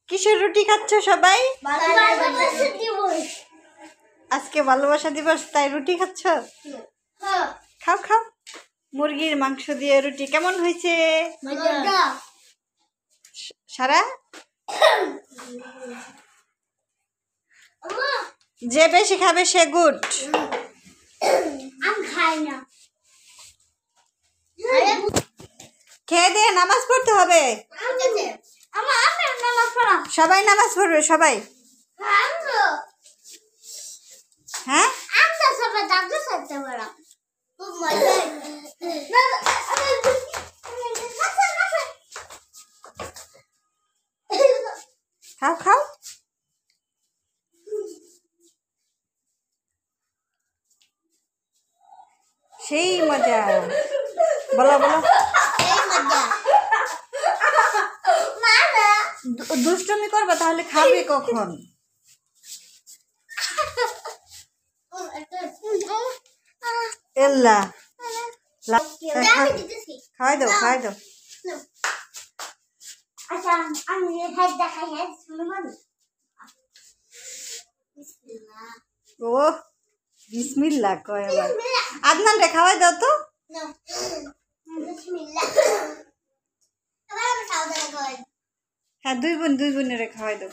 কিসের রুটি খাচ্ছ সবাই? আজকে ভালোবাসা দিবস, তাই রুটি খাচ্ছ? খাও খাও। মুরগির মাংস দিয়ে রুটি কেমন হয়েছে? সারা যে বেশি খাবে সে গুড। খেয়ে দিয়ে নামাজ পড়তে হবে। সবাই নামাজ পড়বে সবাই। হ্যাঁ খাও খাও। সেই মজা। বলো বলো। দুষ্টুমি করবা তাহলে খাবে কখন? এল্লা খাওয়াই দাও খাওয়াই দাও। ও বিসমিল্লাহ কয় আবার। আদনান রে খাওয়াই দাও তো। হ্যাঁ দুই বোনের খাওয়াই দাও।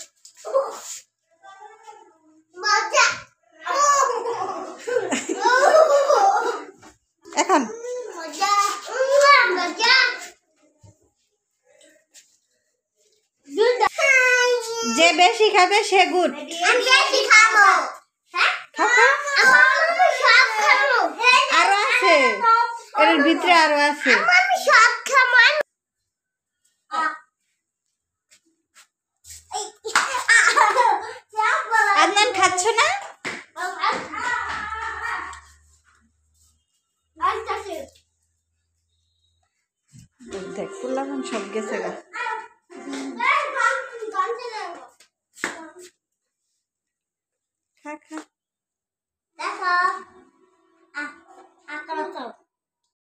এখন যে বেশি খাবে সে গুড। আরো আছে, এর ভিতরে আরো আছে। আদনান খাচ্ছ না? দেখ ফুলাম সব গেছে গা। খা খা।